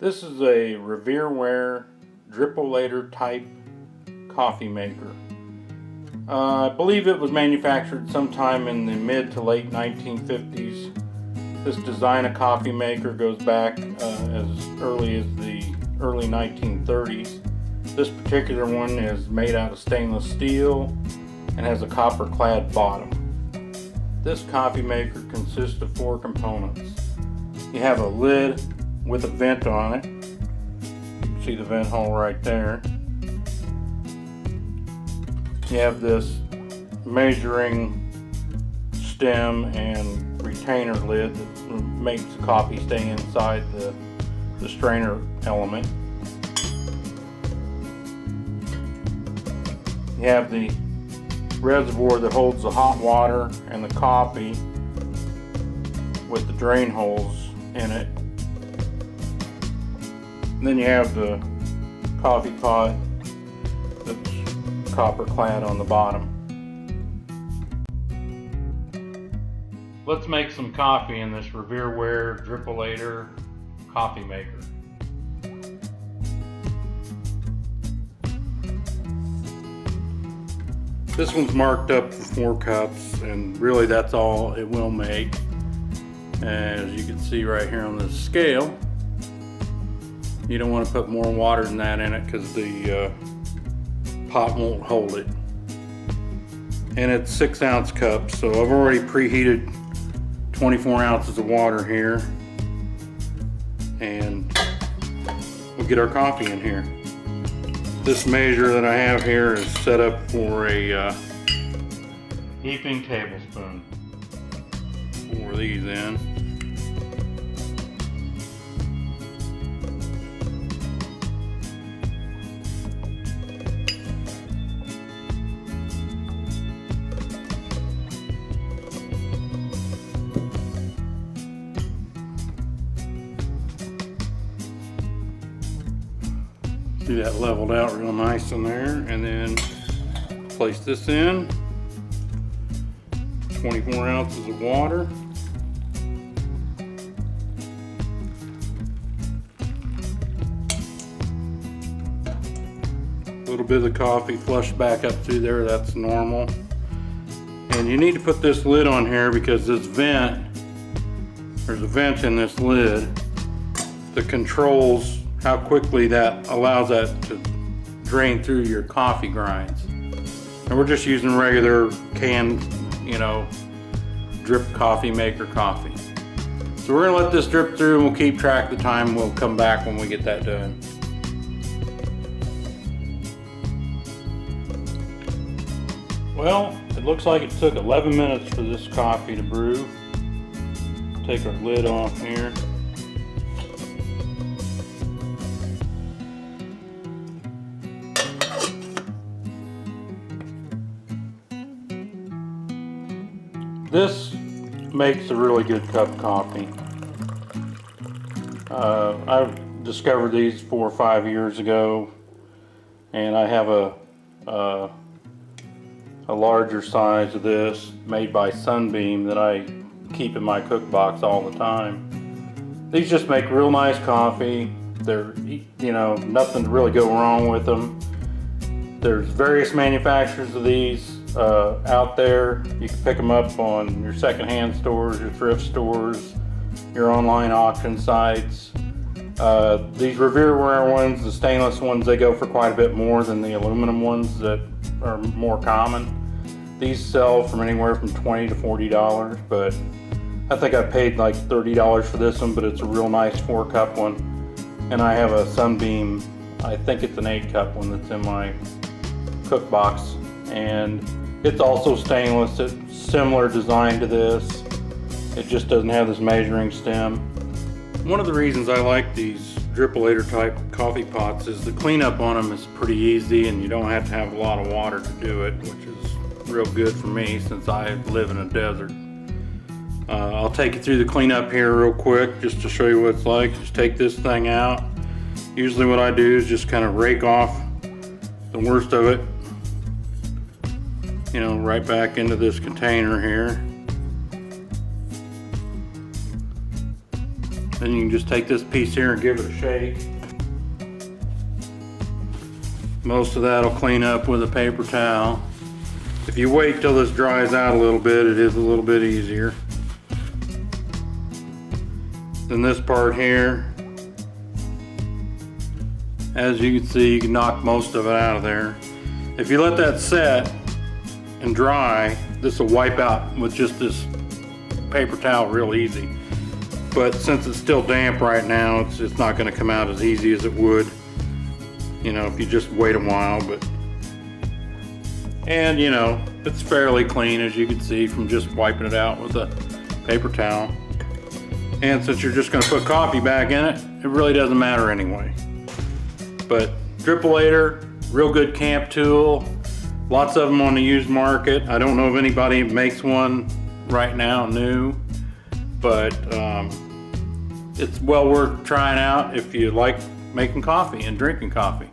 This is a Revere ware DRIP O LATOR type coffee maker. I believe it was manufactured sometime in the mid to late 1950s. This design of coffee maker goes back as early as the early 1930s. This particular one is made out of stainless steel and has a copper-clad bottom. This coffee maker consists of 4 components. You have a lid with a vent on it. You can see the vent hole right there. You have this measuring stem and retainer lid that makes the coffee stay inside the strainer element. You have the reservoir that holds the hot water and the coffee with the drain holes in it. And then you have the coffee pot that's copper clad on the bottom. Let's make some coffee in this Revere ware DRIP O LATOR coffee maker. This one's marked up for 4 cups, and really that's all it will make. As you can see right here on the scale, you don't want to put more water than that in it because the pot won't hold it. And it's 6-ounce cups, so I've already preheated 24 ounces of water here, and we'll get our coffee in here. This measure that I have here is set up for a heaping tablespoon. Pour these in. See that leveled out real nice in there, and then place this in. 24 ounces of water. A little bit of the coffee flushed back up through there, that's normal. And you need to put this lid on here because this vent, there's a vent in this lid that controls how quickly that allows that to drain through your coffee grinds. And we're just using regular canned, drip coffee maker coffee. So we're gonna let this drip through and we'll keep track of the time. We'll come back when we get that done. Well, it looks like it took 11 minutes for this coffee to brew. Take our lid off here. This makes a really good cup of coffee. I discovered these 4 or 5 years ago, and I have a larger size of this made by Sunbeam that I keep in my cook box all the time. These just make real nice coffee. They're, nothing to really go wrong with them. There's various manufacturers of these out there. You can pick them up on your secondhand stores, your thrift stores, your online auction sites. These Revere ware ones, the stainless ones, they go for quite a bit more than the aluminum ones that are more common. These sell from anywhere from $20 to $40, but I think I paid like $30 for this one, but it's a real nice 4-cup one. And I have a Sunbeam, I think it's an 8-cup one that's in my cook box, and it's also stainless. It's similar design to this. It just doesn't have this measuring stem. One of the reasons I like these DRIP O LATOR type coffee pots is the cleanup on them is pretty easy, and you don't have to have a lot of water to do it, which is real good for me since I live in a desert. I'll take you through the cleanup here real quick just to show you what it's like. Just take this thing out. Usually what I do is just kind of rake off the worst of it, right back into this container here. Then you can just take this piece here and give it a shake. Most of that will clean up with a paper towel. If you wait till this dries out a little bit, it is a little bit easier. Then this part here, as you can see, you can knock most of it out of there. If you let that set and dry, this will wipe out with just this paper towel real easy. But since it's still damp right now, it's not going to come out as easy as it would, you know, if you just wait a while. And you know, it's fairly clean, as you can see from just wiping it out with a paper towel. And since you're just going to put coffee back in it, it really doesn't matter anyway. But DRIP O LATOR, real good camp tool. Lots of them on the used market. I don't know if anybody makes one right now new, but it's well worth trying out if you like making coffee and drinking coffee.